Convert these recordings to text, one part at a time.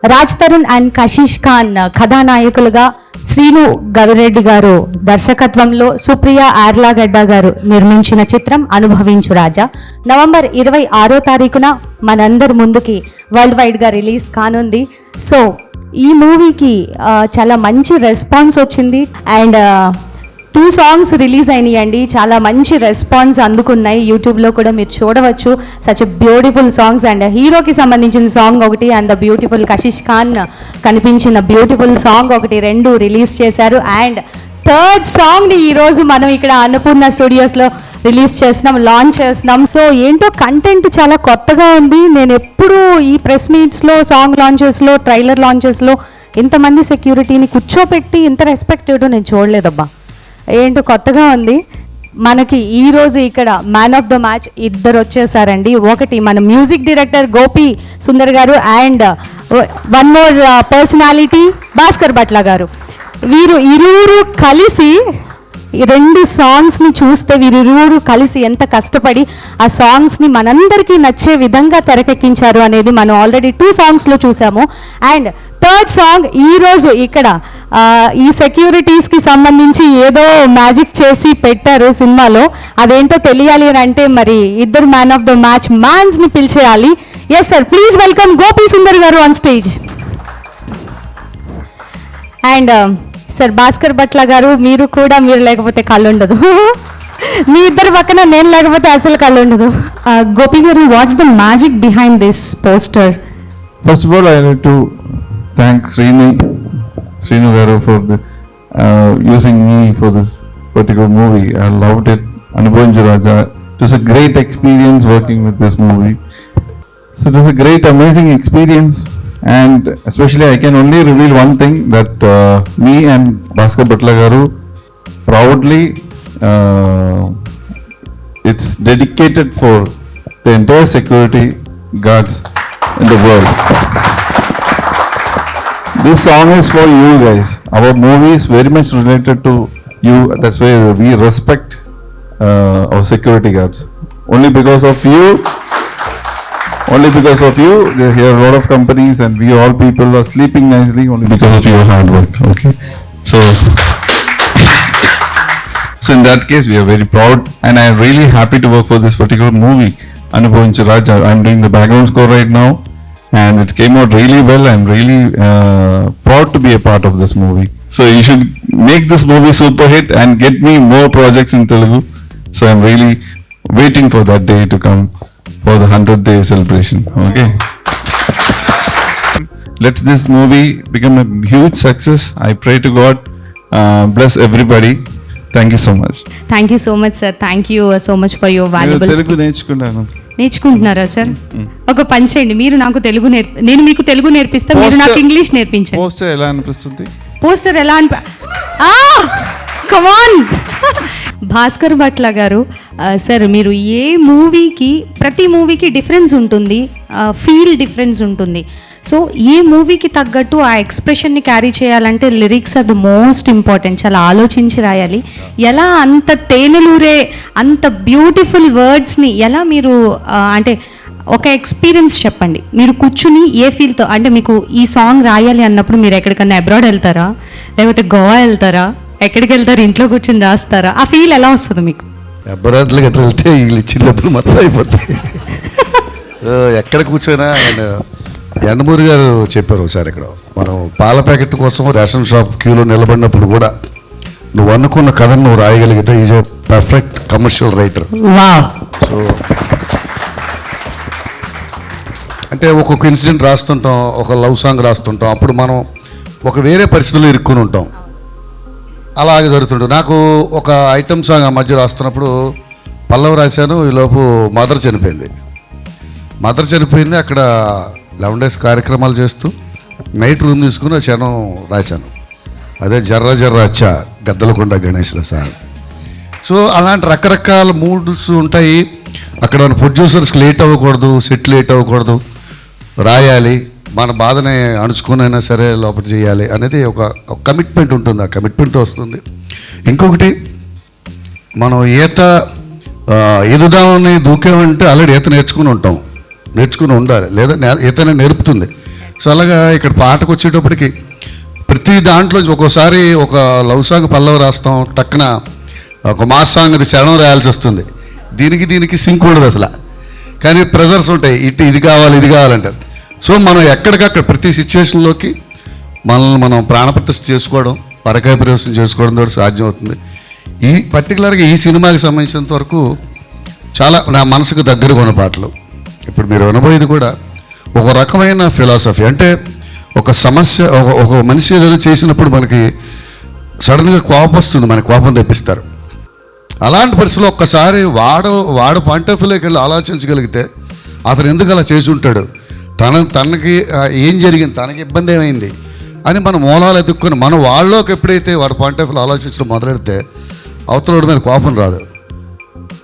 Raj Tarun and Kashish Khan కథానాయకులుగా, Srinu Gavireddy గారు దర్శకత్వంలో సుప్రియ ఆర్లాగడ్డ గారు నిర్మించిన చిత్రం అనుభవించు రాజా నవంబర్ 26వ తారీఖున మనందరి ముందుకి వరల్డ్ వైడ్గా రిలీజ్ కానుంది. సో ఈ మూవీకి చాలా మంచి రెస్పాన్స్ వచ్చింది అండ్ 2 సాంగ్స్ రిలీజ్ అయినాయండి. చాలా మంచి రెస్పాన్స్ అందుకున్నాయి. యూట్యూబ్లో కూడా మీరు చూడవచ్చు. సచ్ బ్యూటిఫుల్ సాంగ్స్ అండ్ హీరోకి సంబంధించిన సాంగ్ ఒకటి and the beautiful Kashish Khan కనిపించిన బ్యూటిఫుల్ సాంగ్ ఒకటి 2 రిలీజ్ చేశారు. అండ్ 3rd సాంగ్ని ఈరోజు మనం ఇక్కడ అన్నపూర్ణ స్టూడియోస్లో రిలీజ్ చేస్తున్నాం, లాంచ్ చేస్తున్నాం. సో ఏంటో కంటెంట్ చాలా కొత్తగా ఉంది. నేను ఎప్పుడూ ఈ ప్రెస్ మీట్స్లో, సాంగ్ లాంచెస్లో, ట్రైలర్ లాంచెస్లో ఇంతమంది సెక్యూరిటీని కూర్చోపెట్టి ఇంత రెస్పెక్ట్ ఇవ్వడం నేను చూడలేదబ్బా. ఏంటో కొత్తగా ఉంది. మనకి ఈరోజు ఇక్కడ మ్యాన్ ఆఫ్ ద మ్యాచ్ ఇద్దరు వచ్చేసారండి. ఒకటి మన మ్యూజిక్ డైరెక్టర్ గోపి సుందర్ గారు and 1 more personality Bhaskar Bhatla గారు. వీరు ఇరువురు కలిసి 2 సాంగ్స్ని చూస్తే వీరిరువురు కలిసి ఎంత కష్టపడి ఆ సాంగ్స్ని మనందరికీ నచ్చే విధంగా తెరకెక్కించారు అనేది మనం ఆల్రెడీ 2 సాంగ్స్లో చూసాము. అండ్ 3rd సాంగ్ ఈరోజు ఇక్కడ ఈ సెక్యూరిటీస్కి సంబంధించి ఏదో మ్యాజిక్ చేసి పెట్టారు సినిమాలో. అదేంటో తెలియాలి అని అంటే మరి ఇద్దరు మ్యాన్ ఆఫ్ ద మ్యాచ్ మ్యాన్స్ని పిలిచేయాలి. Yes sir, please welcome Gopi Sundar garu on stage. And sir Bhaskar Bhatla garu, మీరు లేకపోతే కళ్ళు ఉండదు. మీ ఇద్దరు పక్కన నేను లేకపోతే అసలు కళ్ళు ఉండదు. గోపి గారు, what's the magic behind this poster? First of all, I need to thank Srinu Garu for using me for this particular movie. I loved it. Anubhavinchu Raja. It was a great experience working with this movie. So it was a great, amazing experience. And especially I can only reveal one thing, that me and Bhaskar Bhatla Garu proudly, it's dedicated for the entire security guards in the world. This song is for you guys. Our movie is very much related to you. That's why we respect our security guards. Only because of you, here a lot of companies and we all people are sleeping nicely only because of your hard work. Okay, so in that case we are very proud and I am really happy to work for this particular movie, Anubhavinchu Raja. I am doing the background score right now and it came out really well. I am really proud to be a part of this movie. So you should make this movie super hit and get me more projects in Telugu. So I am really waiting for that day to come for the 100th day celebration. Okay. Let this movie become a huge success. I pray to God bless everybody. Thank you so much. Thank you so much, sir. Thank you so much for your valuable Telugu నేర్చుకుంటున్నారా sir? ఒక పని చేయండి, మీరు నాకు తెలుగు నేను మీకు తెలుగు నేర్పిస్తా, మీరు నాకు ఇంగ్లీష్ నేర్పించండి. పోస్టర్ ఎలా అనిపిస్తుంది? పోస్టర్ ఎలా కమాన్ భాస్కర్ భట్ల గారు, సార్ మీరు ఏ మూవీకి, ప్రతి మూవీకి డిఫరెన్స్ ఉంటుంది, ఫీల్ డిఫరెన్స్ ఉంటుంది. సో ఏ మూవీకి తగ్గట్టు ఆ ఎక్స్ప్రెషన్ని క్యారీ చేయాలంటే lyrics are the most important. చాలా ఆలోచించి రాయాలి. ఎలా అంత తేనెలూరే అంత బ్యూటిఫుల్ వర్డ్స్ని ఎలా మీరు అంటే ఒక ఎక్స్పీరియన్స్ చెప్పండి. మీరు కూర్చుని ఏ ఫీల్తో, అంటే మీకు ఈ సాంగ్ రాయాలి అన్నప్పుడు మీరు ఎక్కడికన్నా అబ్రాడ్ వెళ్తారా, లేకపోతే గోవా వెళ్తారా, ఎక్కడికి వెళ్తారు, ఇంట్లో కూర్చొని రాస్తారా? ఆ ఫీల్ ఎలా వస్తుంది మీకు? అబ్రాడ్లో గట్రా వెళ్తే వీళ్ళు చిన్నప్పుడు మొత్తం అయిపోతాయి. ఎక్కడ కూర్చోనా ఎండమూరి గారు చెప్పారు ఒకసారి, ఇక్కడ మనం పాల ప్యాకెట్ కోసం రేషన్ షాప్ క్యూలో నిలబడినప్పుడు కూడా నువ్వు అనుకున్న కథను నువ్వు రాయగలిగితే is a perfect commercial writer. So అంటే ఒక్కొక్క ఇన్సిడెంట్ రాస్తుంటాం, ఒక లవ్ సాంగ్ రాస్తుంటాం, అప్పుడు మనం ఒక వేరే పరిస్థితుల్లో ఇరుక్కుని ఉంటాం. అలాగే జరుగుతుంటుంది. నాకు ఒక ఐటమ్ సాంగ్ ఆ మధ్య రాస్తున్నప్పుడు పల్లవి రాశాను, ఈలోపు మదర్ చనిపోయింది. అక్కడ 11 days కార్యక్రమాలు చేస్తూ నైట్ రూమ్ తీసుకుని క్షణం రాశాను. అదే జర్ర జర్ర అచ్చా గద్దలకొండ గణేష్ల సార్. సో అలాంటి రకరకాల మూడ్స్ ఉంటాయి. అక్కడ మన ప్రొడ్యూసర్స్కి లేట్ అవ్వకూడదు, సెట్ లేట్ అవ్వకూడదు, రాయాలి, మన బాధని అణుచుకునైనా సరే లోపల చేయాలి అనేది ఒక కమిట్మెంట్ ఉంటుంది. ఆ కమిట్మెంట్తో వస్తుంది. ఇంకొకటి, మనం ఈదుదామని దూకేమంటే ఆల్రెడీ ఈత నేర్చుకుని ఉండాలి, లేదా ఈతనే నేర్పుతుంది. సో అలాగా ఇక్కడ పాటకు వచ్చేటప్పటికి ప్రతి దాంట్లో ఒక్కోసారి ఒక లవ్ సాంగ్ పల్లవి రాస్తాం, టక్కున ఒక మాస్ సాంగ్ అది చరణం రాయాల్సి వస్తుంది. దీనికి సింక్ ఉండదు అసలు, కానీ ప్రెజర్స్ ఉంటాయి, ఇది కావాలంటారు. సో మనం ఎక్కడికక్కడ ప్రతి సిచ్యువేషన్లోకి మనల్ని మనం ప్రాణప్రతిష్ఠ చేసుకోవడం, పరకాయ ప్రవేశం చేసుకోవడం ద్వారా సాధ్యం అవుతుంది. ఈ పర్టికులర్గా ఈ సినిమాకి సంబంధించినంత వరకు చాలా నా మనసుకు దగ్గరగా ఉన్న పాటలు. ఇప్పుడు మీరు వినబోయేది కూడా ఒక రకమైన ఫిలాసఫీ. అంటే ఒక సమస్య, ఒక మనిషి ఏదో చేసినప్పుడు మనకి సడన్గా కోపం వస్తుంది, మనకి కోపం తెప్పిస్తారు. అలాంటి పరిస్థితుల్లో ఒక్కసారి వాడు పాయింట్ ఆఫ్ వ్యూలోకి వెళ్ళి ఆలోచించగలిగితే అతను ఎందుకు అలా చేసి ఉంటాడు, తనకి ఏం జరిగింది, తనకి ఇబ్బంది ఏమైంది అని మన మూలాలు ఎదుర్కొని మనం వాళ్ళలోకి ఎప్పుడైతే వాడి పాయింట్ ఆఫ్ వ్యూలో ఆలోచించడం మొదలెడితే అవతల మీద కోపం రాదు.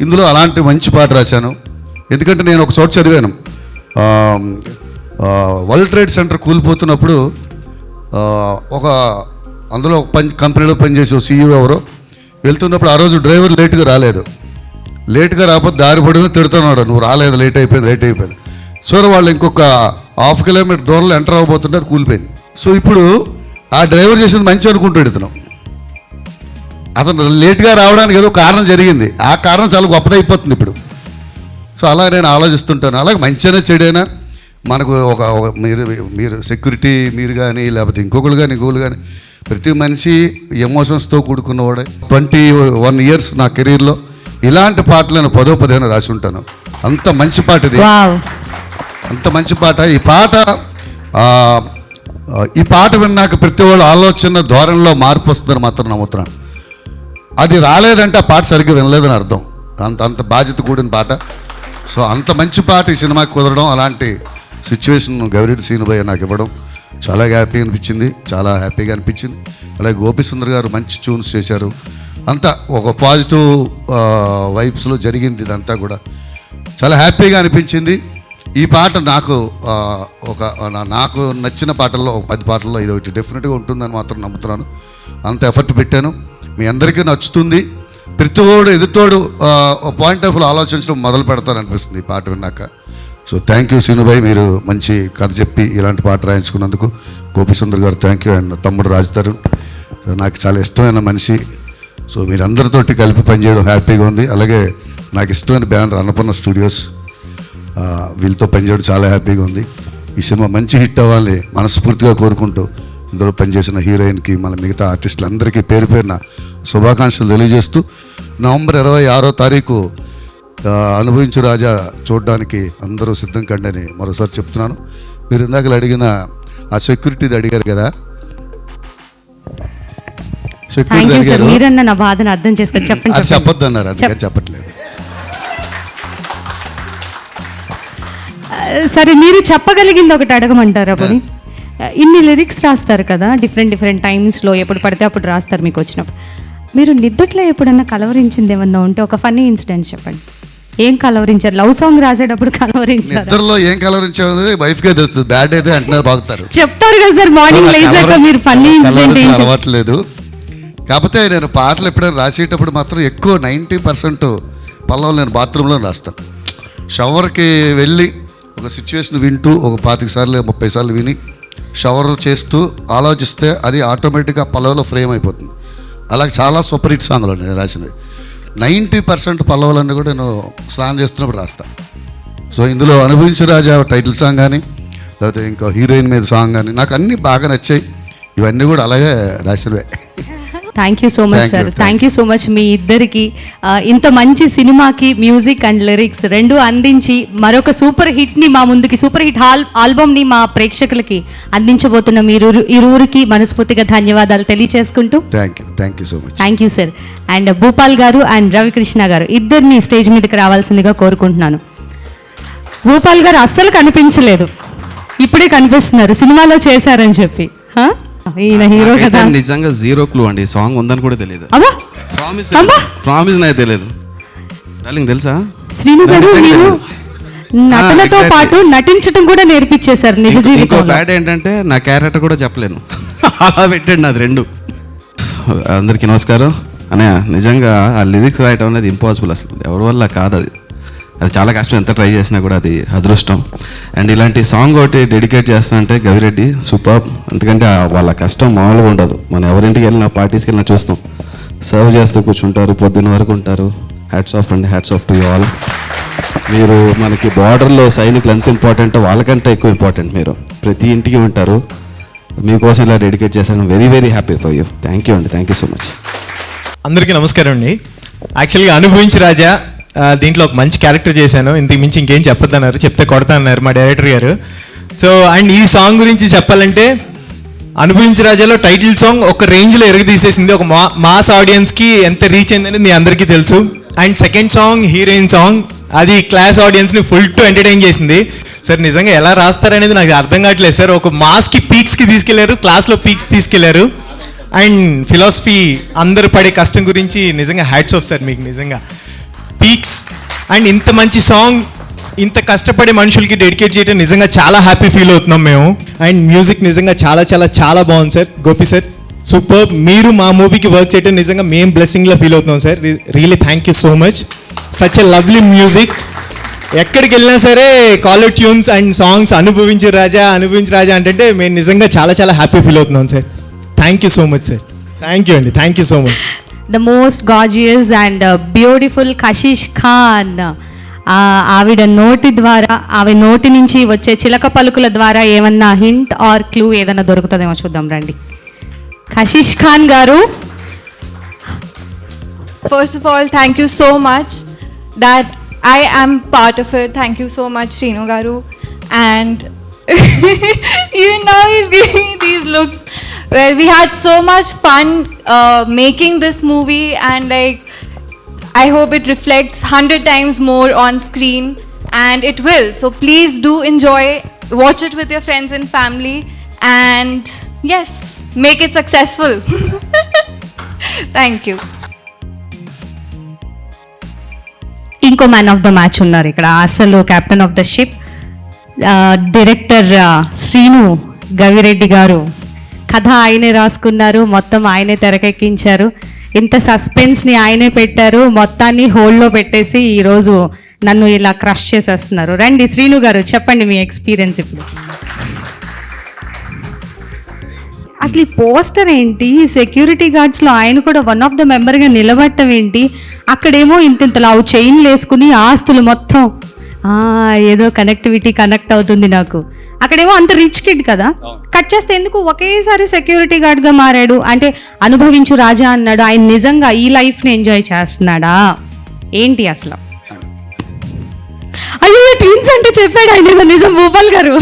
ఇందులో అలాంటి మంచి పాట రాశాను. ఎందుకంటే నేను ఒక చోట చదివాను, వరల్డ్ ట్రేడ్ సెంటర్ కూలిపోతున్నప్పుడు ఒక అందులో కంపెనీలో పనిచేసే సీఈఓ ఎవరో వెళ్తున్నప్పుడు ఆ రోజు డ్రైవర్ లేట్గా రాకపోతే దారి పడిన తిడుతున్నాడు, నువ్వు రాలేదు, లేట్ అయిపోయింది. సో వాళ్ళు ఇంకొక 1/2 కిలోమీటర్ దూరంలో ఎంటర్ అవ్వబోతుంటే అది కూలిపోయింది. సో ఇప్పుడు ఆ డ్రైవర్ చేసింది మంచి అనుకుంటాడు అతను లేట్గా రావడానికి ఏదో కారణం జరిగింది, ఆ కారణం చాలా గొప్పదైపోతుంది ఇప్పుడు. సో అలా నేను ఆలోచిస్తుంటాను. అలాగే మంచిగా చెడైనా మనకు ఒక మీరు సెక్యూరిటీ మీరు కానీ లేకపోతే ఇంకొకరు కానీ ప్రతి మనిషి ఎమోషన్స్తో కూడుకున్నవాడే. 21 years నా కెరీర్లో ఇలాంటి పాటలు నేను 10 రాసి ఉంటాను. అంత మంచి పాట ఇది, అంత మంచి పాట. ఈ పాట విన్నాక ప్రతి వాళ్ళు ఆలోచన ధోరణిలో మార్పు వస్తుందని మాత్రం నమ్ముతున్నాను. అది రాలేదంటే ఆ పాట సరిగ్గా వినలేదని అర్థం. అంత బాధ్యత కూడిన పాట. సో అంత మంచి పాట ఈ సినిమాకి కుదరడం, అలాంటి సిచ్యువేషన్ గవిరెడ్డి శ్రీనుభయ్య నాకు ఇవ్వడం చాలా హ్యాపీగా అనిపించింది. అలాగే గోపి సుందర్ గారు మంచి ట్యూన్స్ చేశారు. అంతా ఒక పాజిటివ్ వైబ్స్లో జరిగింది. ఇదంతా కూడా చాలా హ్యాపీగా అనిపించింది. ఈ పాట నాకు నాకు నచ్చిన పాటల్లో 10 పాటల్లో ఇది ఒకటి డెఫినెట్గా ఉంటుందని మాత్రం నమ్ముతున్నాను. అంత ఎఫర్ట్ పెట్టాను, మీ అందరికీ నచ్చుతుంది. ప్రతివాడు ఎదుటోడు పాయింట్ ఆఫ్ వ్యూలో ఆలోచించడం మొదలు పెడతారనిపిస్తుంది ఈ పాట విన్నాక. సో థ్యాంక్ యూ శ్రీనుభాయ్, మీరు మంచి కథ చెప్పి ఇలాంటి పాట రాయించుకున్నందుకు. గోపి సుందర్ గారు థ్యాంక్ యూ, అండ్ తమ్ముడు రాజ్ తరుణ్ నాకు చాలా ఇష్టమైన మనిషి. సో మీరందరితోటి కలిపి పనిచేయడం హ్యాపీగా ఉంది. అలాగే నాకు ఇష్టమైన బ్యానర్ అన్నపూర్ణ స్టూడియోస్, వీళ్ళతో పనిచేయడం చాలా హ్యాపీగా ఉంది. ఈ సినిమా మంచి హిట్ అవ్వాలని మనస్ఫూర్తిగా కోరుకుంటూ ఇందులో పనిచేసిన హీరోయిన్కి మన మిగతా ఆర్టిస్టులందరికీ పేరు పేరున శుభాకాంక్షలు తెలియజేస్తూ నవంబర్ 26వ తారీఖు అనుభవించు రాజా చూడడానికి అందరూ సిద్ధం కండి అని మరోసారి చెప్తున్నాను. మీరు ఇందాక అడిగిన ఆ సెక్యూరిటీది అడిగారు కదా, అది చెప్పొద్దు అన్నారు, అందుకని చెప్పట్లేదు. సరే, మీరు చెప్పగలిగింది ఒకటి అడగమంటారా పోనీ? ఇన్ని లిరిక్స్ రాస్తారు కదా, డిఫరెంట్ టైమ్స్లో ఎప్పుడు పడితే అప్పుడు రాస్తారు మీకు వచ్చినప్పుడు. మీరు నిద్దట్లో ఎప్పుడన్నా కలవరించింది ఏమన్నా ఉంటే ఒక ఫన్నీ ఇన్సిడెంట్ చెప్పండి. ఏం కలవరించారు? లవ్ సాంగ్ రాసేటప్పుడు కలవరించారు? నిద్రలో ఏం కలవరించారు వైఫ్కే తెలుస్తుంది, బ్యాడ్ అయితే అంటున్నారు, బాగుతారు చెప్తారు కదా సార్ మార్నింగ్ లేచాక. మీరు ఫన్నీ ఇన్సిడెంట్ అలవాట్లేదు. కాకపోతే నేను పాటలు ఎప్పుడైనా రాసేటప్పుడు మాత్రం ఎక్కువ 90% పల్లవులు నేను బాత్రూంలో రాస్తాను. షవర్కి వెళ్ళి ఒక సిచ్యువేషన్ వింటూ ఒక 25 సార్లు 30 సార్లు విని షవర్ చేస్తూ ఆలోచిస్తే అది ఆటోమేటిక్గా పల్లవులో ఫ్రేమ్ అయిపోతుంది. అలాగే చాలా సూపర్ హిట్ సాంగ్లు నేను రాసినవి 90% పల్లవులన్నీ కూడా నేను స్నానం చేస్తున్నప్పుడు రాస్తాను. సో ఇందులో అనుభవించు రాజా టైటిల్ సాంగ్ కానీ లేకపోతే ఇంకా హీరోయిన్ మీద సాంగ్ కానీ నాకు అన్నీ బాగా నచ్చాయి. ఇవన్నీ కూడా అలాగే రాసినవే. Thank you so much sir, thank you so much. మీ ఇద్దరికి ఇంత మంచి సినిమాకి మ్యూజిక్ అండ్ లిరిక్స్ రెండు అందించి మరొక సూపర్ హిట్ని మా ముందుకి, సూపర్ హిట్ ఆల్బమ్ని మా ప్రేక్షకులకి అందించబోతున్న మీరు ఇరువురికి మనస్ఫూర్తిగా ధన్యవాదాలు తెలియచేసుకుంటూ thank you so much. Thank you sir. And Bhupal గారు అండ్ రవికృష్ణ గారు ఇద్దరిని స్టేజ్ మీదకి రావాల్సిందిగా కోరుకుంటున్నాను. భూపాల్ గారు అస్సలు కనిపించలేదు, ఇప్పుడే కనిపిస్తున్నారు, సినిమాలో చేశారని చెప్పి. ఈయన హీరో కదా. నిజంగా జీరో క్లూ అండి, సాంగ్ ఉందని కూడా తెలియదు. ప్రామిస్ నాకు తెలియదు. డార్లింగ్ తెలుసా శ్రీను గారు, మీరు నటనతో పాటు నటించడం కూడా నేర్పించేశారు నిజ జీవితంలో. బ్యాడ్ ఏంటంటే నా క్యారెక్టర్ కూడా చెప్పలేను, అలా పెట్టండి నాది రెండు. అందరికీ నమస్కారం. అన్నయ్య నిజంగా ఆ లిరిక్స్ రాయటం అనేది ఇంపాసిబుల్, అసలు ఎవరి వల్ల కాదు అది. అది చాలా కష్టం, ఎంత ట్రై చేసినా కూడా అది అదృష్టం. అండ్ ఇలాంటి సాంగ్ ఒకటి డెడికేట్ చేస్తానంటే గవిరెడ్డి సూపర్. ఎందుకంటే వాళ్ళ కష్టం మామూలుగా ఉండదు. మనం ఎవరింటికి వెళ్ళినా పార్టీస్కి వెళ్ళినా చూస్తాం, సర్వ్ చేస్తూ కూర్చుంటారు, పొద్దున్న వరకు ఉంటారు. హ్యాట్స్ ఆఫ్ అండి, hats off to you all. మీరు మనకి బార్డర్లో సైనికులు ఎంత ఇంపార్టెంట్, వాళ్ళకంటే ఎక్కువ ఇంపార్టెంట్. మీరు ప్రతి ఇంటికి ఉంటారు, మీకోసం ఇలా డెడికేట్ చేశాను. Very very happy for you. Thank you అండి, థ్యాంక్ యూ సో మచ్. అందరికీ నమస్కారం అండి. యాక్చువల్గా అనుభవించి రాజా దీంట్లో ఒక మంచి క్యారెక్టర్ చేశాను. ఇంతకు మించి ఇంకేం చెప్పొద్దన్నారు, చెప్తే కొడతా అన్నారు మా డైరెక్టర్ గారు. సో అండ్ ఈ సాంగ్ గురించి చెప్పాలంటే అనుభవించి రాజాలో టైటిల్ సాంగ్ ఒక రేంజ్లో ఎరగదీసేసింది. ఒక మాస్ ఆడియన్స్కి ఎంత రీచ్ అయిందని మీ అందరికీ తెలుసు. And second song heroine song, అది క్లాస్ ఆడియన్స్ని ఫుల్ టు ఎంటర్టైన్ చేసింది. సార్ నిజంగా ఎలా రాస్తారనేది నాకు అర్థం కావట్లేదు సార్. ఒక మాస్కి పీక్స్కి తీసుకెళ్లారు, క్లాస్లో పీక్స్ తీసుకెళ్లారు. అండ్ ఫిలాసఫీ అందరు పడే కష్టం గురించి నిజంగా హ్యాట్స్ ఆఫ్ సార్ మీకు, నిజంగా పీక్స్. అండ్ ఇంత మంచి సాంగ్ ఇంత కష్టపడే మనుషులకి డెడికేట్ చేయడం నిజంగా చాలా హ్యాపీ ఫీల్ అవుతున్నాం మేము. అండ్ మ్యూజిక్ నిజంగా చాలా చాలా చాలా బాగుంది సార్. Gopi sir super. మీరు మా మూవీకి వర్క్ చేయడం నిజంగా మేము బ్లెస్సింగ్లో ఫీల్ అవుతున్నాం sir. Really thank you so much. Such a lovely music. ఎక్కడికి వెళ్ళినా సరే కాలర్ ట్యూన్స్ అండ్ సాంగ్స్ అనుభవించి రాజా అంటే మేము నిజంగా చాలా చాలా హ్యాపీ ఫీల్ అవుతున్నాం sir. Thank you so much sir. Thank you అండి, thank you so much. The most gorgeous and beautiful Kashish Khan. ఆవిడ నోటి నుంచి వచ్చే చిలక పలుకుల ద్వారా ఏమన్నా హింట్ ఆర్ క్లూ ఏదన్నా దొరుకుతుందేమో చూద్దాం రండి. కషిష్ ఖాన్ గారు, First of all, thank you so much that I am part of it. Thank you so much, Srinu Garu. And even now he's giving me these looks where we had so much fun making this movie, and like I hope it reflects 100 times more on screen, and it will. So please do enjoy, watch it with your friends and family, and yes, make it successful. Thank you. ఇంకో man of the match ఉన్నారు ఇక్కడ, అసలు captain of the ship, director Srinu Gavireddy గారు. కథ ఆయనే రాసుకున్నారు, మొత్తం ఆయనే తెరకెక్కించారు. ఇంత సస్పెన్స్ని ఆయనే పెట్టారు, మొత్తాన్ని హోల్డ్లో పెట్టేసి ఈరోజు నన్ను ఇలా క్రష్ చేసేస్తున్నారు. రండి శ్రీను గారు, చెప్పండి మీ ఎక్స్పీరియన్స్ ఇప్పుడు. అసలు ఈ పోస్టర్ ఏంటి, సెక్యూరిటీ గార్డ్స్లో ఆయన కూడా వన్ ఆఫ్ ద మెంబర్గా నిలబడటం ఏంటి, అక్కడేమో ఇంతలా చైన్లు వేసుకుని ఆస్తులు మొత్తం ఏదో కనెక్ట్ అవుతుంది నాకు. అక్కడేమో అంత రిచ్ కిడ్ కదా, కట్ చేస్తే ఎందుకు ఒకేసారి సెక్యూరిటీ గార్డ్గా మారాడు? అంటే అనుభవించు రాజా అన్నాడు, ఆయన నిజంగా ఈ లైఫ్ని ఎంజాయ్ చేస్తున్నాడా ఏంటి అసలు? అయ్యో ట్విన్స్ అంటే చెప్పాడు ఆయన, నిజం భూపాల్ గారు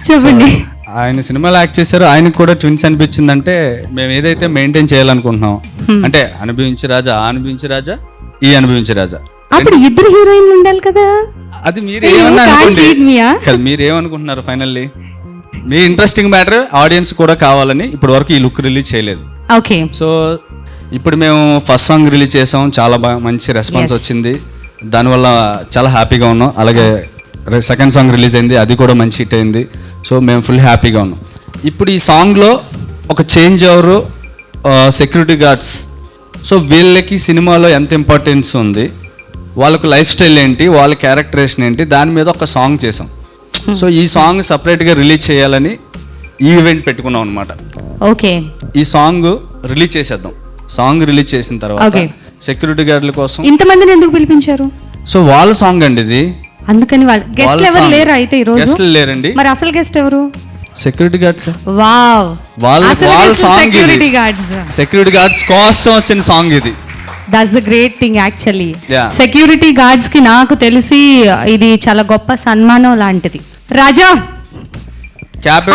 చెప్పండి. ఆయన సినిమాలో యాక్ట్ చేశారు, ఆయనకు కూడా ట్విన్స్ అనిపించిందంటే మేము ఏదైతే మెయింటైన్ చేయాలనుకుంటున్నాం అంటే అనుభవించి రాజా ఈ అనుభవించి రాజా, అప్పుడు ఇద్దరు హీరోయిన్లు ఉండాలి కదా. అది మీరు ఏమనుకుంటున్నారు? ఫైనల్లీ మీ ఇంట్రెస్టింగ్ మ్యాటర్ ఆడియన్స్ కూడా కావాలని ఇప్పటి వరకు ఈ లుక్ రిలీజ్ చేయలేదు. ఓకే, సో ఇప్పుడు మేము ఫస్ట్ సాంగ్ రిలీజ్ చేసాం, చాలా బాగా మంచి రెస్పాన్స్ వచ్చింది, దానివల్ల చాలా హ్యాపీగా ఉన్నాం. అలాగే సెకండ్ సాంగ్ రిలీజ్ అయింది, అది కూడా మంచి హిట్ అయింది. సో మేము ఫుల్ హ్యాపీగా ఉన్నాం. ఇప్పుడు ఈ సాంగ్లో ఒక చేంజ్ ఎవరు సెక్యూరిటీ గార్డ్స్. సో వీళ్ళకి సినిమాలో ఎంత ఇంపార్టెన్స్ ఉంది, వాళ్ళకు లైఫ్ స్టైల్ ఏంటి, వాళ్ళ క్యారెక్టరేషన్ ఏంటి, దాని మీద ఒక సాంగ్ చేసాం. సో ఈ సాంగ్ సపరేట్గా రిలీజ్ చేయాలని ఈ ఈవెంట్ పెట్టుకున్నాం అనమాట. ఓకే, ఈ సాంగ్ రిలీజ్ చేసేద్దాం. సాంగ్ రిలీజ్ చేసిన తర్వాత సెక్యూరిటీ గార్డుల కోసం ఇంతమందిని ఎందుకు పిలిపించారు? సో వాళ్ళ సాంగ్ అండి ఇది, అందుకని వాళ్ళు గెస్ట్ ఎవరు లేరు అయితే ఈ రోజు? గెస్ట్లు లేరండి. మరి అసలు గెస్ట్ ఎవరు? Security guards. వావ్, వాళ్ళ song security guards, security guards కోసం వచ్చిన సాంగ్ ఇది. That's the great thing actually. Yeah. Security guards కి నాకు తెలిసి ఇది చాలా గొప్ప సన్మానం లాంటిది. రాజా,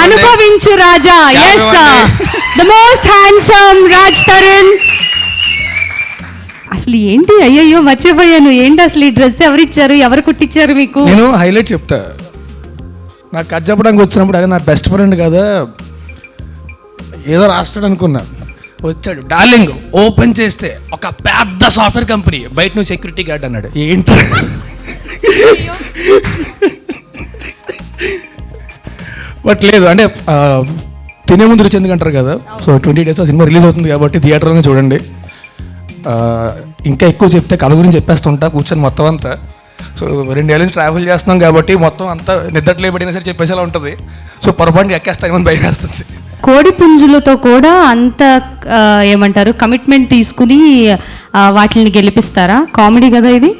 అనుభవించు రాజా. yes the most handsome Raj Tarun. అసలు ఏంటి, అయ్యయ్యో మర్చిపోయాను, ఏంటి అసలు ఈ డ్రెస్ ఎవరిచ్చారు, ఎవరు కుట్టించారు మీకు? నేను హైలైట్ చెప్తా. నాకు కథ చెప్పడానికి వచ్చినప్పుడు అదే నా బెస్ట్ ఫ్రెండ్ కదా, ఏదో రాస్తాడు అనుకున్నా, వచ్చాడు డార్లింగ్ ఓపెన్ చేస్తే ఒక పెద్ద సాఫ్ట్వేర్ కంపెనీ, బయట నువ్వు సెక్యూరిటీ గార్డ్ అన్నాడు. ఏంటి బట్ లేదు అంటే తినే ముందు రుచి ఎందుకంటారు కదా. సో 20 days సినిమా రిలీజ్ అవుతుంది కాబట్టి థియేటర్లోనే చూడండి. ఇంకా ఎక్కువ చెప్తే కథ గురించి చెప్పేస్తుంటా కూర్చొని మొత్తం అంతా. సో 2 ఏళ్ళ నుంచి ట్రావెల్ చేస్తున్నాం కాబట్టి మొత్తం అంతా నిద్రట్లే పడినా సరే చెప్పేసేలా ఉంటుంది. సో పొరపాటు ఎక్కేస్తామని భయం వేస్తుంది. కోడి పుంజులతో కూడా అంత ఏమంటారు కమిట్మెంట్ తీసుకుని వాటిని గెలిపిస్తారా? కామెడీ కదా ఇది.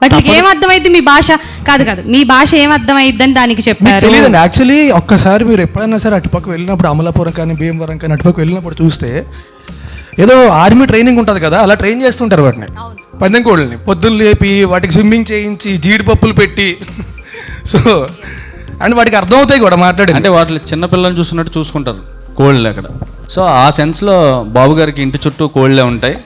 వాటికి ఏం అర్థమైంది మీ భాష? కాదు మీ భాష ఏం అర్థమైందని దానికి చెప్పారు. తెలియదండి యాక్చువల్లీ. ఒక్కసారి మీరు ఎప్పుడైనా సరే అటుపక్క వెళ్ళినప్పుడు అమలాపురం కానీ భీమవరం కానీ అటుపక్క వెళ్ళినప్పుడు చూస్తే ఏదో ఆర్మీ ట్రైనింగ్ ఉంటుంది కదా, అలా ట్రైన్ చేస్తుంటారు వాటిని, పందెం కోళ్ళని పొద్దున్న లేపి వాటికి స్విమ్మింగ్ చేయించి జీడిపప్పులు పెట్టి. సో అండ్ వాటికి అర్థమవుతాయి కూడా మాట్లాడి. అంటే వాటిని చిన్నపిల్లల్ని చూసుకున్నట్టు చూసుకుంటారు కోళ్ళు అక్కడ. సో ఆ సెన్స్లో బాబు గారికి ఇంటి చుట్టూ కోళ్ళే ఉంటాయి.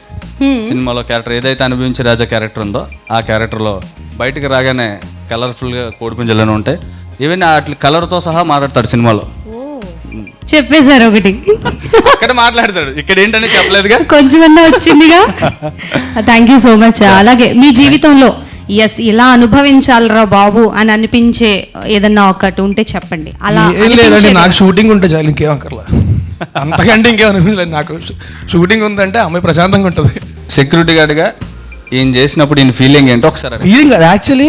సినిమాలో క్యారెక్టర్ ఏదైతే అనుభవించే రాజా క్యారెక్టర్ ఉందో ఆ క్యారెక్టర్లో బయటకు రాగానే కలర్ఫుల్గా కోడిపుంజలను ఉంటాయి. ఈవెన్ అట్లా కలర్తో సహా మాట్లాడతాడు సినిమాలో. చెప్పేశారు ఒకటి, అక్కడ మాట్లాడతాడు, ఇక్కడ ఏంటని చెప్పలేదుగా, కొంచెమన్నా వచ్చిందిగా. Thank you so much. అలాగే మీ జీవితంలో ఎస్ ఇలా అనుభవించాలరా బాబు అని అనిపించే ఏదన్నా ఒకటి ఉంటే చెప్పండి. అలా ఏం లేదండి, నాకు షూటింగ్ ఉంటే చాలు, ఇంకేం అక్కర్లా, అంతకంటే ఇంకేం అనిపించలేదు. నాకు షూటింగ్ ఉందంటే అమ్మాయి ప్రశాంతంగా ఉంటుంది. సెక్యూరిటీ గార్డ్గా ఏం చేసినప్పుడు ఈయన ఫీలింగ్ ఏంటో ఒకసారి ఫీలింగ్ అది యాక్చువల్లీ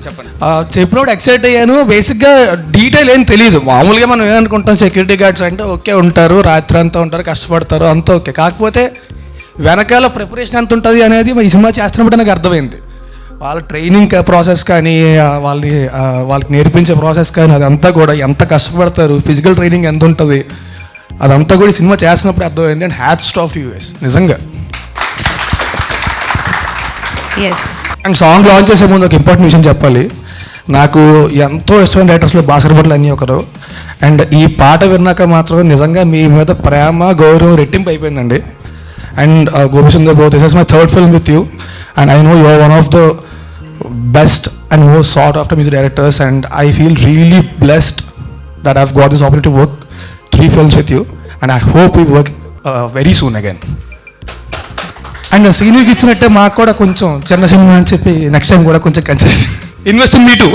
చెప్పండి. చెప్పినప్పుడు ఎక్సైట్ అయ్యాను. బేసిక్గా డీటెయిల్ ఏం తెలియదు. మామూలుగా మనం ఏమనుకుంటాం సెక్యూరిటీ గార్డ్స్ అంటే ఓకే ఉంటారు, రాత్రి అంతా ఉంటారు, కష్టపడతారు, అంతా ఓకే. కాకపోతే వెనకాల ప్రిపరేషన్ ఎంత ఉంటుంది అనేది ఈ సినిమా చేస్తున్నప్పుడు నాకు అర్థమైంది. వాళ్ళ ట్రైనింగ్ ప్రాసెస్ కానీ వాళ్ళకి నేర్పించే ప్రాసెస్ కానీ అదంతా కూడా ఎంత కష్టపడతారు, ఫిజికల్ ట్రైనింగ్ ఎంత ఉంటుంది అదంతా కూడా సినిమా చేస్తున్నప్పుడు అర్థమైంది. అండ్ హ్యాట్స్ ఆఫ్ యూఎస్ నిజంగా. అండ్ సాంగ్ లాంచ్ చేసే ముందు ఒక ఇంపార్టెంట్ విషయం చెప్పాలి. నాకు ఎంతో ఇష్టమైన రైటర్స్లో భాస్కర్ భట్లు అన్నీ ఒకరు. అండ్ ఈ పాట విన్నాక మాత్రం నిజంగా మీ మీద ప్రేమ గౌరవం రెట్టింపు అయిపోయిందండి. And Gopi Sundar bro, this is my third film with you and I know you are one of the best and most sought after music directors, and I feel really blessed that I've got this opportunity to work 3 films with you, and I hope we work very soon again. And శ్రీనుకి ఇచ్చినట్టే మాకు కూడా కొంచెం చిన్న cinema అని చెప్పి next time కూడా కొంచెం invest in me two.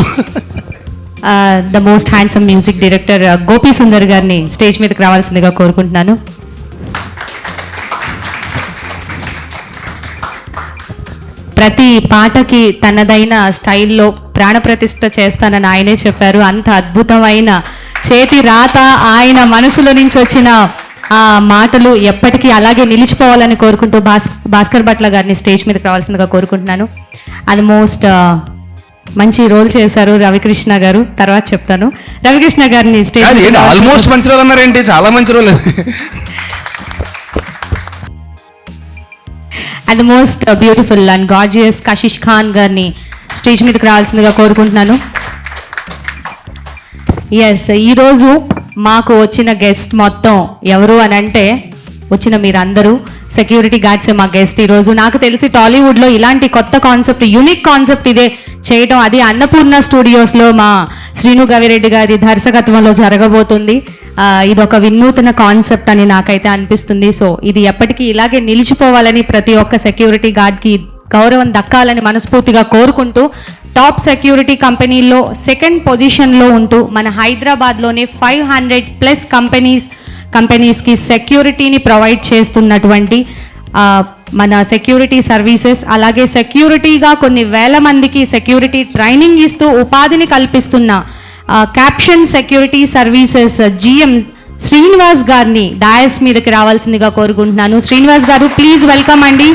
The most handsome music director Gopi Sundar గారిని స్టేజ్ మీదకి రావాల్సిందిగా కోరుకుంటున్నాను. ప్రతి పాటకి తనదైన స్టైల్లో ప్రాణప్రతిష్ఠ చేస్తానని ఆయనే చెప్పారు. అంత అద్భుతమైన చేతి రాత, ఆయన మనసులో నుంచి వచ్చిన ఆ మాటలు ఎప్పటికీ అలాగే నిలిచిపోవాలని కోరుకుంటూ భాస్కర్ భట్ల గారిని స్టేజ్ మీదకి రావాల్సిందిగా కోరుకుంటున్నాను. అది మోస్ట్ మంచి రోల్ చేశారు రవికృష్ణ గారు, తర్వాత చెప్తాను. రవికృష్ణ గారిని స్టేజ్ ఆల్మోస్ట్ మంచి రోల్ అన్నారేంటి, చాలా మంచి role. And the most beautiful and gorgeous Kashish Khan గారిని స్టేజ్ మీదకి రావాల్సిందిగా కోరుకుంటున్నాను. ఎస్, ఈరోజు మాకు వచ్చిన గెస్ట్ మొత్తం ఎవరు అని అంటే వచ్చిన మీరందరూ సెక్యూరిటీ గార్డ్సే మా గెస్ట్ ఈరోజు. నాకు తెలిసి టాలీవుడ్లో ఇలాంటి కొత్త కాన్సెప్ట్, యూనిక్ కాన్సెప్ట్ ఇదే చేయటం, అది అన్నపూర్ణ స్టూడియోస్లో మా శ్రీను గవిరెడ్డి గారి దర్శకత్వంలో జరగబోతుంది. ఇది ఒక వినూతన కాన్సెప్ట్ అని నాకైతే అనిపిస్తుంది. సో ఇది ఎప్పటికీ ఇలాగే నిలిచిపోవాలని, ప్రతి ఒక్క సెక్యూరిటీ గార్డ్కి గౌరవం దక్కాలని మనస్ఫూర్తిగా కోరుకుంటూ, టాప్ సెక్యూరిటీ కంపెనీల్లో 2nd పొజిషన్లో ఉంటూ మన హైదరాబాద్లోనే 500+ కంపెనీస్కి సెక్యూరిటీని ప్రొవైడ్ చేస్తున్నటువంటి మన సెక్యూరిటీ సర్వీసెస్, అలాగే సెక్యూరిటీగా కొన్ని వేల మందికి సెక్యూరిటీ ట్రైనింగ్ ఇస్తూ ఉపాధిని కల్పిస్తున్న caption security services GM Srinivas గారిని డయాస్ మీదకి రావాల్సిందిగా కోరుకుంటున్నాను. శ్రీనివాస్ గారు ప్లీజ్ వెల్కమ్ అండి.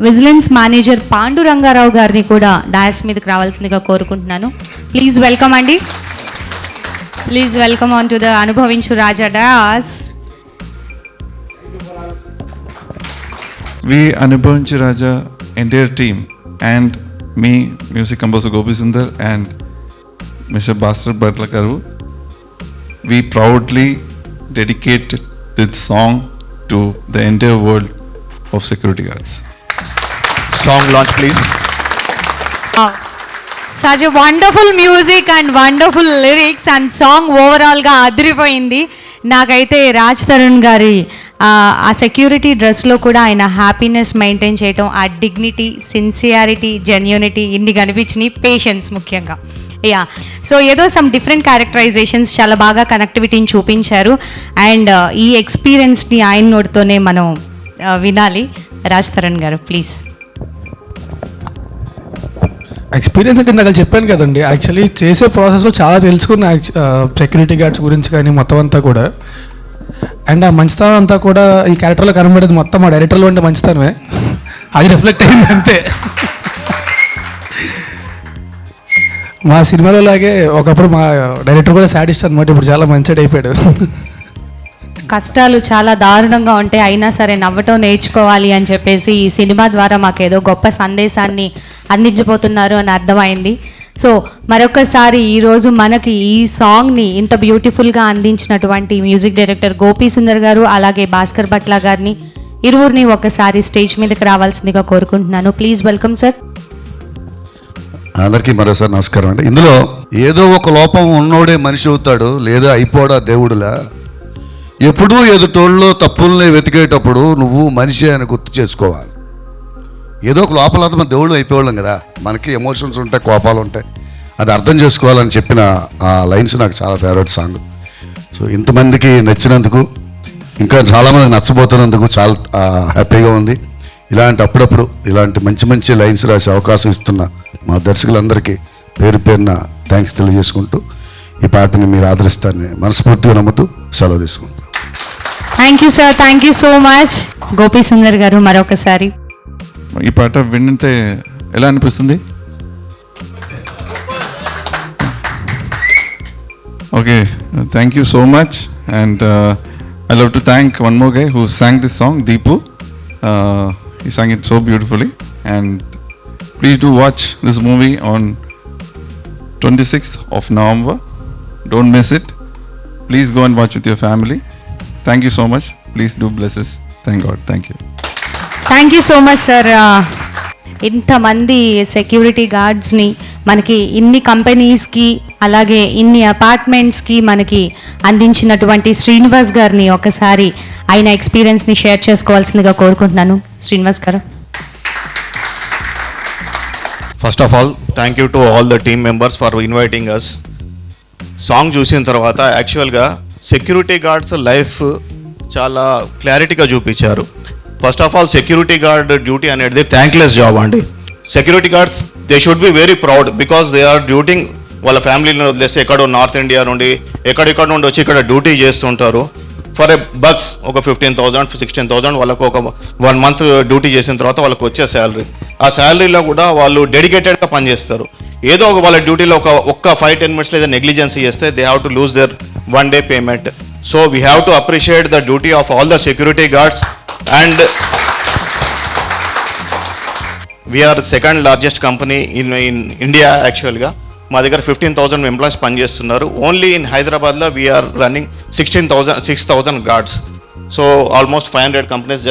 విజిలెన్స్ మేనేజర్ పాండురంగారావు గారిని కూడా డయాస్ మీదకి రావాల్సిందిగా కోరుకుంటున్నాను. ప్లీజ్ వెల్కమ్ అండి. Please welcome on to the అనుభవించు రాజా dais. We Anubhavinchu Raja entire team and me, music composer Gopi Sundar and Mr. Bhaskar Bhatla garu, we proudly dedicate this song to the entire world of security guards. Song launch please. Such a wonderful music and wonderful lyrics and song overall గా అదిరిపోయింది. నాకైతే రాజ్ తరుణ్ గారి ఆ security డ్రెస్లో కూడా ఆయన happiness maintain చేయటం, ఆ డిగ్నిటీ, సిన్సియారిటీ, జెన్యూనిటీ ఇన్ని కనిపించినాయి. పేషెన్స్ ముఖ్యంగా. యా, సో ఏదో సమ్ డిఫరెంట్ క్యారెక్టరైజేషన్స్ చాలా బాగా కనెక్టివిటీని చూపించారు. అండ్ ఈ ఎక్స్పీరియన్స్ని ఆయన నోటితోనే మనం వినాలి. రాజ్ తరుణ్ గారు ప్లీజ్. ఎక్స్పీరియన్స్ అంటే నాకు చెప్పాను కదండి, యాక్చువల్లీ చేసే ప్రాసెస్లో చాలా తెలుసుకున్న సెక్యూరిటీ గార్డ్స్ గురించి కానీ మొత్తం అంతా కూడా. అండ్ ఆ మంచితనం అంతా కూడా ఈ క్యారెక్టర్లో కనబడేది మొత్తం మా డైరెక్టర్లో ఉండే మంచితనమే, అది రిఫ్లెక్ట్ అయింది అంతే. మా సినిమాలో లాగే ఒకప్పుడు మా డైరెక్టర్ కూడా సాడిస్ట్ అనమాట, ఇప్పుడు చాలా మంచిగా అయిపోయాడు. కష్టాలు చాలా దారుణంగా ఉంటాయి, అయినా సరే నవ్వటం నేర్చుకోవాలి అని చెప్పేసి ఈ సినిమా ద్వారా మాకు ఏదో గొప్ప సందేశాన్ని అందించబోతున్నారు అని అర్థమైంది. సో మరొకసారి ఈరోజు మనకి ఈ సాంగ్ని ఇంత బ్యూటిఫుల్గా అందించినటువంటి మ్యూజిక్ డైరెక్టర్ గోపీ సుందర్ గారు అలాగే భాస్కర్ భట్ల గారిని ఇరువురిని ఒకసారి స్టేజ్ మీదకి రావాల్సిందిగా కోరుకుంటున్నాను. Please welcome sir. అందరికీ మరోసారి నమస్కారం అండి. ఇందులో ఏదో ఒక లోపం ఉన్నోడే మనిషి అవుతాడు, లేదా అయిపోడా దేవుడులా. ఎప్పుడూ ఎదుటోళ్ళలో తప్పుల్ని వెతికేటప్పుడు నువ్వు మనిషి అని గుర్తు చేసుకోవాలి. ఏదో ఒక లోపల మన దేవుడు అయిపోవాళ్ళం కదా, మనకి ఎమోషన్స్ ఉంటాయి, కోపాలు ఉంటాయి, అది అర్థం చేసుకోవాలని చెప్పిన ఆ లైన్స్ నాకు చాలా ఫేవరెట్ సాంగ్. సో ఇంతమందికి నచ్చినందుకు, ఇంకా చాలామంది నచ్చబోతున్నందుకు చాలా హ్యాపీగా ఉంది. అప్పుడప్పుడు ఇలాంటి మంచి మంచి లైన్స్ రాసే అవకాశం ఇస్తున్న మా దర్శకులందరికీ పేరు పేరున థ్యాంక్స్ తెలియజేసుకుంటూ ఈ పాటని మీరు ఆదరిస్తారని మనస్ఫూర్తిగా నమ్ముతూ సెలవు తీసుకుంటాం. Thank you sir, thank you so much. Gopi Sundar గారు మరొకసారి. ఈ పాట వింటే ఎలా అనిపిస్తుంది? Okay, thank you so much. And I love to thank one more guy who sang this song, Deepu. He sang it so beautifully. And please do watch this movie on 26th of November. Don't miss it. Please go and watch with your family. Thank you so much. Please do bless us. Thank God. Thank you. Thank you so much sir. ఇంతమంది security గార్డ్స్ని మనకి ఇన్ని కంపెనీస్కి అలాగే ఇన్ని అపార్ట్మెంట్స్కి మనకి అందించినటువంటి శ్రీనివాస్ గారిని ఒకసారి ఆయన ఎక్స్పీరియన్స్ని షేర్ చేసుకోవాల్సిందిగా కోరుకుంటున్నాను. శ్రీనివాస్ గారు. First of all thank you to all the team members for inviting us. Song చూసిన తర్వాత యాక్చువల్గా సెక్యూరిటీ గార్డ్స్ లైఫ్ చాలా క్లారిటీగా చూపించారు. First of all security guard duty అనేది థ్యాంక్లెస్ జాబ్ అండి. Security guards they should be very proud because they are duting వాళ్ళ ఫ్యామిలీని వదిలేస్తే ఎక్కడో నార్త్ ఇండియా నుండి ఎక్కడెక్కడ నుండి వచ్చి ఇక్కడ డ్యూటీ చేస్తుంటారు. ఫర్ ఏ బక్స్ ఒక 15,000 16,000 వాళ్ళకు ఒక 1 month డ్యూటీ చేసిన తర్వాత వాళ్ళకు వచ్చే శాలరీ. ఆ శాలరీలో కూడా వాళ్ళు డెడికేటెడ్గా పనిచేస్తారు. ఏదో ఒక వాళ్ళ డ్యూటీలో ఒక్క 5-10 minutes లేదా నెగ్లిజెన్సీ చేస్తే they have to lose their 1 day payment. So we have to appreciate the duty of all the security guards. And we are second largest company in India. యాక్చువల్గా మా దగ్గర 15,000 ఎంప్లాయీస్ పనిచేస్తున్నారు. ఓన్లీ ఇన్ హైదరాబాద్లో we are running 6,000 guards. So almost 500 companies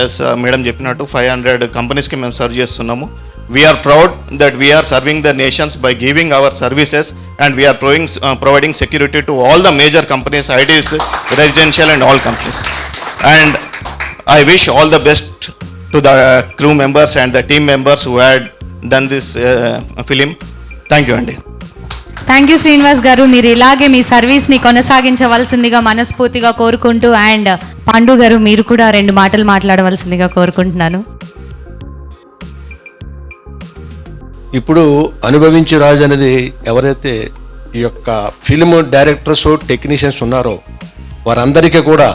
madam చెప్పినట్టు 500 కంపెనీస్కి మేము serve చేస్తున్నాము. We are proud that we are serving the nations by giving our services and we are providing security to all the major companies, ITs, residential and all companies. And I wish all the best to the crew members and the team members who had done this film. Thank you, Andy. Thank you Srinivas గారు. మీరు ఇలాగే మీ సర్వీస్ని కొనసాగించవలసిందిగా మనస్ఫూర్తిగా కోరుకుంటూ, and Pandu గారు మీరు కూడా 2 మాటలు మాట్లాడవలసిందిగా కోరుకుంటున్నాను. ఇప్పుడు అనుభవించు రాజు అనేది ఎవరైతే ఈ యొక్క ఫిల్మ్ డైరెక్టర్స్ టెక్నీషియన్స్ ఉన్నారో వారందరికీ కూడా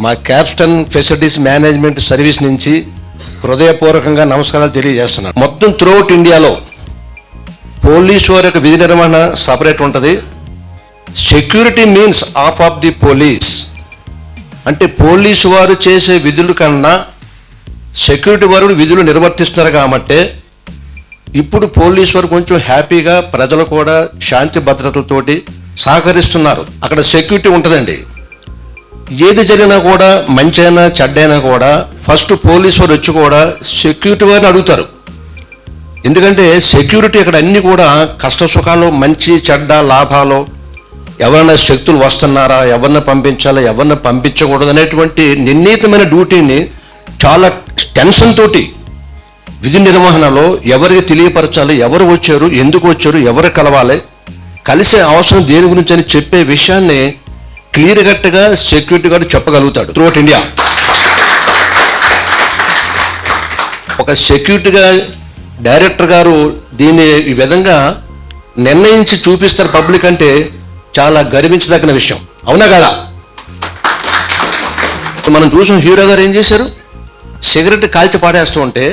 మా క్యాప్స్టన్ ఫెసిలిటీస్ మేనేజ్మెంట్ సర్వీస్ నుంచి హృదయపూర్వకంగా నమస్కారాలు తెలియజేస్తున్నాను. మొత్తం త్రూఅవుట్ ఇండియాలో పోలీసు వారి యొక్క విధి నిర్వహణ సపరేట్ ఉంటుంది. Security means of of the police. అంటే పోలీసు వారు చేసే విధుల కన్నా సెక్యూరిటీ వారు విధులు నిర్వర్తిస్తున్నారు కాబట్టి ఇప్పుడు పోలీసు వారు కొంచెం హ్యాపీగా ప్రజలు కూడా శాంతి భద్రతలతోటి సహకరిస్తున్నారు. అక్కడ సెక్యూరిటీ ఉంటుందండి. ఏది జరిగినా కూడా మంచైనా చెడ్డైనా కూడా ఫస్ట్ పోలీసు వారు వచ్చి కూడా సెక్యూరిటీ వారిని అడుగుతారు. ఎందుకంటే సెక్యూరిటీ ఇక్కడ అన్నీ కూడా కష్ట సుఖాలు, మంచి చెడ్డ, లాభాలు, ఎవరైనా శక్తులు వస్తున్నారా, ఎవరిని పంపించాలా, ఎవరిని పంపించకూడదు అనేటువంటి నిర్ణీతమైన డ్యూటీని చాలా టెన్షన్ తోటి విధి నిర్వహణలో ఎవరికి తెలియపరచాలి, ఎవరు వచ్చారు, ఎందుకు వచ్చారు, ఎవరు కలవాలి, కలిసే అవసరం దేని గురించి అని చెప్పే విషయాన్ని క్లియర్ కట్గా సెక్యూరిటీ గార్డు చెప్పగలుగుతాడు త్రూఅవుట్ ఇండియా. ఒక సెక్యూరిటీగా డైరెక్టర్ గారు దీన్ని ఈ విధంగా నిర్ణయించి చూపిస్తారు పబ్లిక్ అంటే చాలా గర్వించదగిన విషయం, అవునా కదా? మనం చూసిన హీరో గారు ఏం చేశారు, సిగరెట్ కాల్చి పాడేస్తూ ఉంటే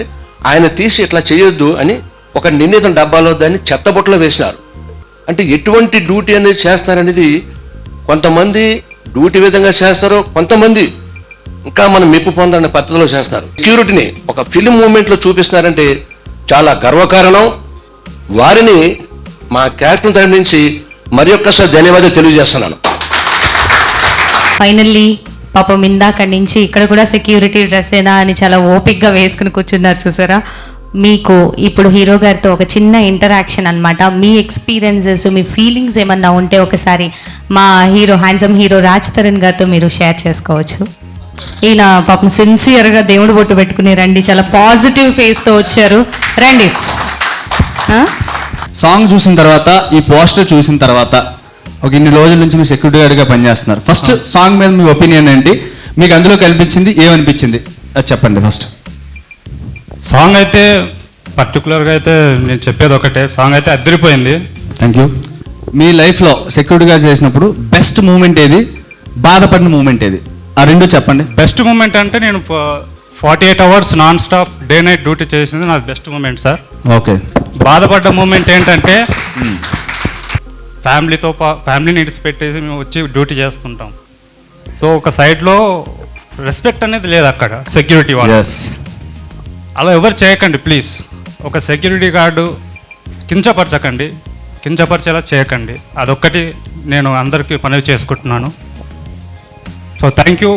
ఆయన తీసి ఇట్లా చేయొద్దు అని ఒక నిర్ణీత డబ్బాలో దాన్ని చెత్తబుట్టలో వేసినారు. అంటే ఎటువంటి డ్యూటీ అనేది చేస్తారనేది కొంతమంది డ్యూటీ విధంగా చేస్తారు, కొంతమంది ఇంకా మనం మెప్పు పొందాలనే పద్ధతిలో చేస్తారు. సెక్యూరిటీని ఒక ఫిల్మ్ మూమెంట్లో చూపిస్తున్నారంటే చాలా గర్వకారణం. వారిని మా క్యాప్టెన్ తరఫు నుంచి మరి ఒక్కసారి ధన్యవాదాలు తెలియజేస్తున్నాను. ఫైనల్లీ పాపం ఇందాకడి నుంచి ఇక్కడ కూడా సెక్యూరిటీ డ్రెస్ ఏనా అని చాలా ఓపిక్గా వేసుకుని కూర్చున్నారు చూసారా. మీకు ఇప్పుడు హీరో గారితో ఒక చిన్న ఇంటరాక్షన్ అన్నమాట. మీ ఎక్స్పీరియన్సెస్, మీ ఫీలింగ్స్ ఏమన్నా ఉంటే ఒకసారి మా hero, handsome hero Raj Tarun గారితో మీరు షేర్ చేసుకోవచ్చు. ఈయన పాపం సిన్సియర్గా దేవుడు బొట్టు పెట్టుకుని రండి, చాలా పాజిటివ్ ఫేస్తో వచ్చారు, రండి. సాంగ్ చూసిన తర్వాత, ఈ పోస్టర్ చూసిన తర్వాత, ఒక ఇన్ని రోజుల నుంచి మీరు సెక్యూరిటీ గార్డ్గా పనిచేస్తున్నారు. ఫస్ట్ సాంగ్ మీద మీ ఒపీనియన్ ఏంటి, మీకు అందులో కనిపించింది ఏమనిపించింది అది చెప్పండి ఫస్ట్. సాంగ్ అయితే పర్టికులర్గా అయితే నేను చెప్పేది ఒకటే, సాంగ్ అయితే అదిరిపోయింది. Thank you. మీ లైఫ్లో సెక్యూరిటీగా చేసినప్పుడు బెస్ట్ మూమెంట్ ఏది, బాధపడిన మూమెంట్ ఏది, ఆ రెండు చెప్పండి. బెస్ట్ మూమెంట్ అంటే నేను 48 hours non stop day night duty చేసింది నాకు బెస్ట్ మూమెంట్ సార్. ఓకే. బాధపడ్డ మూమెంట్ ఏంటంటే ఫ్యామిలీని ఇడిచిపెట్టేసి మేము వచ్చి డ్యూటీ చేస్తుంటాం. సో ఒక సైడ్లో రెస్పెక్ట్ అనేది లేదు అక్కడ సెక్యూరిటీ వాళ్ళు. అలా ఎవరు చేయకండి ప్లీజ్. ఒక సెక్యూరిటీ గార్డు కించపరచకండి, కించపరిచేలా చేయకండి. అదొక్కటి నేను అందరికీ మనవి చేసుకుంటున్నాను. So thank you.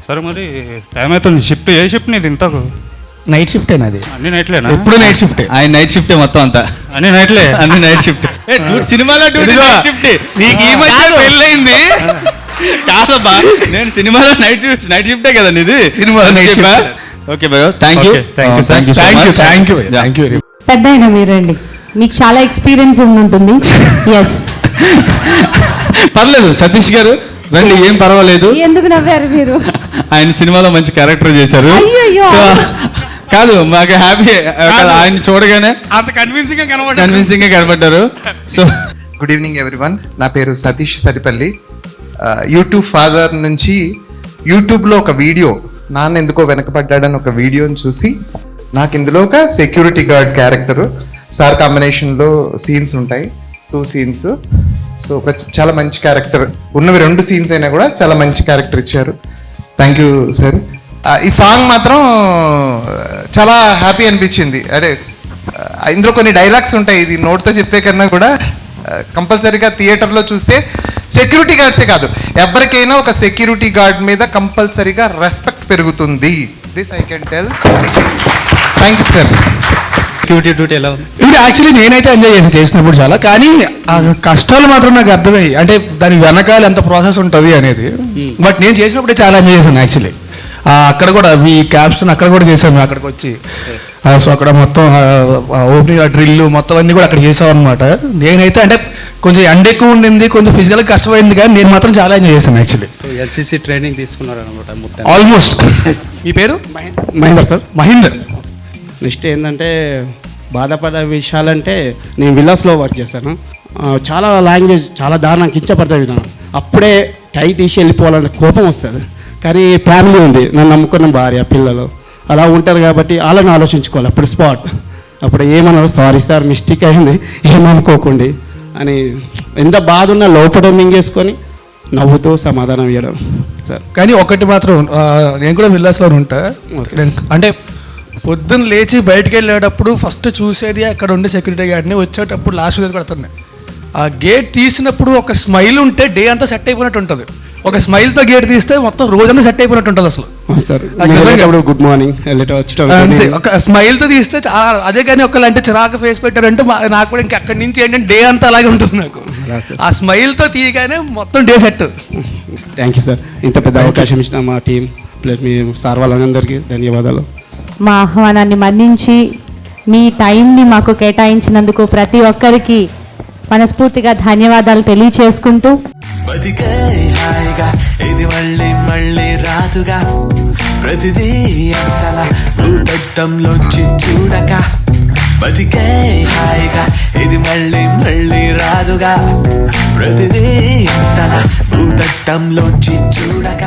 సరే మరి టైం అవుతుంది. షిఫ్ట్ ఏ షిఫ్ట్ నీది ఇంతకు? నైట్ షిఫ్ట్ అది. అన్ని నైట్లేనా? ఎప్పుడు నైట్ షిఫ్ట్. ఆయన నైట్ షిఫ్టే మొత్తం అంతా. అన్ని నైట్లే. అన్ని నైట్ షిఫ్ట్. సినిమాలో షిఫ్ట్ నీకు ఈ మధ్య పెళ్ళయింది కాదబ్బా. నేను సినిమాలో నైట్ షిఫ్టే కదా నీది. సినిమాలో night shift. Okay bye, thank you. Thank you. పెద్ద అయినా మీరండి, మీకు చాలా ఎక్స్పీరియన్స్ ఉంటుంది. ఎస్, పర్లేదు సతీష్ గారు రండి, ఏం పర్వాలేదు. ఎందుకు నవ్వారు మీరు? ఆయన సినిమాలో మంచి క్యారెక్టర్ చేశారు. అయ్యయ్యో. సో కాదు, మాకు హ్యాపీ ఆయన చూడగానే అంత కన్విన్సింగ్ గా కనబడ్డారు. So good evening everyone. నా పేరు సతీష్ సరిపల్లి. యూట్యూబ్ ఫాదర్ నుంచి యూట్యూబ్లో ఒక వీడియో, నాన్న ఎందుకో వెనకబడ్డాడని ఒక వీడియోని చూసి నాకు ఇందులో ఒక సెక్యూరిటీ గార్డ్ క్యారెక్టర్, సార్ కాంబినేషన్లో సీన్స్ ఉంటాయి, 2 సీన్స్. సో ఒక చాలా మంచి క్యారెక్టర్, ఉన్నవి 2 సీన్స్ అయినా కూడా చాలా మంచి క్యారెక్టర్ ఇచ్చారు. Thank you sir. ఈ సాంగ్ మాత్రం చాలా హ్యాపీ అనిపించింది. అదే ఇందులో కొన్ని డైలాగ్స్ ఉంటాయి, ఇది నోట్తో చెప్పే కన్నా కూడా కంపల్సరీగా థియేటర్లో చూస్తే సెక్యూరిటీ గార్డ్సే కాదు, ఎవరికైనా ఒక సెక్యూరిటీ గార్డ్ మీద కంపల్సరీగా రెస్పెక్ట్ పెరుగుతుంది. This I can tell. Thank you sir. Security duty ఎలా ఉంది? ఇప్పుడు యాక్చువల్లీ నేనైతే ఎంజాయ్ చేసినప్పుడు చాలా, కానీ ఆ కష్టాలు మాత్రం నాకు అర్థమయ్యి, అంటే దాని వెనకాల ఎంత ప్రాసెస్ ఉంటుంది అనేది. బట్ నేను చేసినప్పుడే చాలా ఎంజాయ్ చేశాను యాక్చువల్లీ. అక్కడ కూడా మీ క్యాప్షన్ అక్కడ కూడా చేశాను, అక్కడికి వచ్చి. సో అక్కడ మొత్తం ఓపెనింగ్ డ్రిల్ మొత్తం అన్ని కూడా అక్కడ చేసాం అనమాట. నేనైతే అంటే కొంచెం ఎండ ఎక్కువ ఉండింది, కొంచెం ఫిజికల్గా కష్టమైంది, కానీ నేను మాత్రం చాలా ఎంజాయ్ చేశాను యాక్చువల్లీ. సో ఎల్సిసి ట్రైనింగ్ తీసుకున్నారు అనమాట ఆల్మోస్ట్. మీ పేరు? మహేందర్ సార్. మహేందర్. నెక్స్ట్ ఏంటంటే బాధపడే విషయాలంటే నేను విలాస్లో వర్క్ చేశాను. చాలా లాంగ్వేజ్ చాలా దారుణం, కించపడతాయి విధానం. అప్పుడే టై తీసి వెళ్ళిపోవాలనే కోపం వస్తుంది. కానీ ఫ్యామిలీ ఉంది, నన్ను నమ్ముకున్న భార్య పిల్లలు అలా ఉంటారు కాబట్టి వాళ్ళని ఆలోచించుకోవాలి. అప్పుడు స్పాట్ అప్పుడు ఏమన్నారు, సారీ సార్ మిస్టేక్ అయింది ఏమనుకోకండి అని ఎంత బాధ ఉన్నా లోపల మింగేసుకొని నవ్వుతూ సమాధానం ఇవ్వడం సార్. కానీ ఒకటి మాత్రం, నేను కూడా విల్లాస్లో ఉంటా. అంటే పొద్దున్న లేచి బయటకు వెళ్ళేటప్పుడు ఫస్ట్ చూసేది అక్కడ ఉండే సెక్యూరిటీ గార్డ్ని, వచ్చేటప్పుడు లాస్ట్ కూడా కొడుతున్నాయి. ఆ గేట్ తీసినప్పుడు ఒక స్మైల్ ఉంటే డే అంతా సెట్ అయిపోయినట్టు ఉంటుంది. ఒక స్మైల్తో గేట్ తీస్తే మొత్తం రోజంతా సెట్ అయిపోయినట్టు ఉంటుంది అసలు. సార్ గుడ్ మార్నింగ్ ఒక స్మైల్తో తీస్తే చాలా. అదే కానీ ఒకళ్ళు అంటే చిరాకు ఫేస్ పెట్టారంటే నాకు కూడా ఇంకా అక్కడి నుంచి ఏంటంటే డే అంతా అలాగే ఉంటుంది నాకు. ఆ స్మైల్తో తీయగానే మొత్తం day set. Thank you sir. ఇంత పెద్ద అవకాశం ఇచ్చిన మా టీం ప్లస్ మీ సార్ వాళ్ళందరికీ ధన్యవాదాలు. మా ఆహ్వానాన్ని మన్నించి మీ టైంని మాకు కేటాయించినందుకు ప్రతి ఒక్కరికి మనస్ఫూర్తిగా ధన్యవాదాలు తెలియచేసుకుంటూ బతికే హాయిగా ఇది మళ్ళీ మళ్ళీ రాదుగా ప్రతిదీ అంతలా భూతత్వంలోంచి చూడక బతికే హాయిగా ఇది మళ్ళీ మళ్ళీ రాదుగా ప్రతిదీ అంతలా భూతత్వంలోంచి చూడక.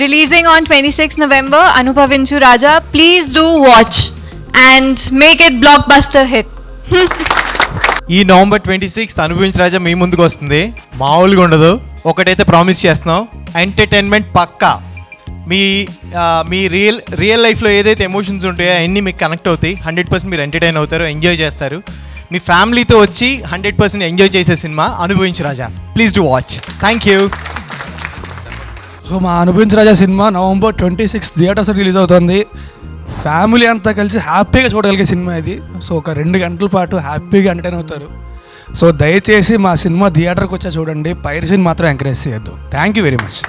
Releasing on 26th November, Anubhavinchu Raja. Please do watch and make it blockbuster hit. ఈ నవంబర్ 26 అనుభవించి రాజా మీ ముందుకు వస్తుంది. మామూలుగా ఉండదు. ఒకటైతే ప్రామిస్ చేస్తున్నాం, ఎంటర్టైన్మెంట్ పక్కా. మీ రియల్ లైఫ్లో ఏదైతే ఎమోషన్స్ ఉంటాయో అవన్నీ మీకు కనెక్ట్ అవుతాయి. 100% మీరు ఎంటర్టైన్ అవుతారు, ఎంజాయ్ చేస్తారు. మీ ఫ్యామిలీతో వచ్చి 100% ఎంజాయ్ చేసే cinema Anubhavinchi Raja. Please do watch. Thank you. So మా Anubhavinchi Raja cinema November 26 theatres release అవుతుంది. ఫ్యామిలీ అంతా కలిసి హ్యాపీగా చూడగలిగే సినిమా ఇది. సో ఒక 2 గంటల పాటు హ్యాపీగా ఎంటర్టైన్ అవుతారు. సో దయచేసి మా సినిమా థియేటర్కి వచ్చా చూడండి, పైరసీని మాత్రం ఎంకరేజ్ చేయొద్దు. Thank you very much.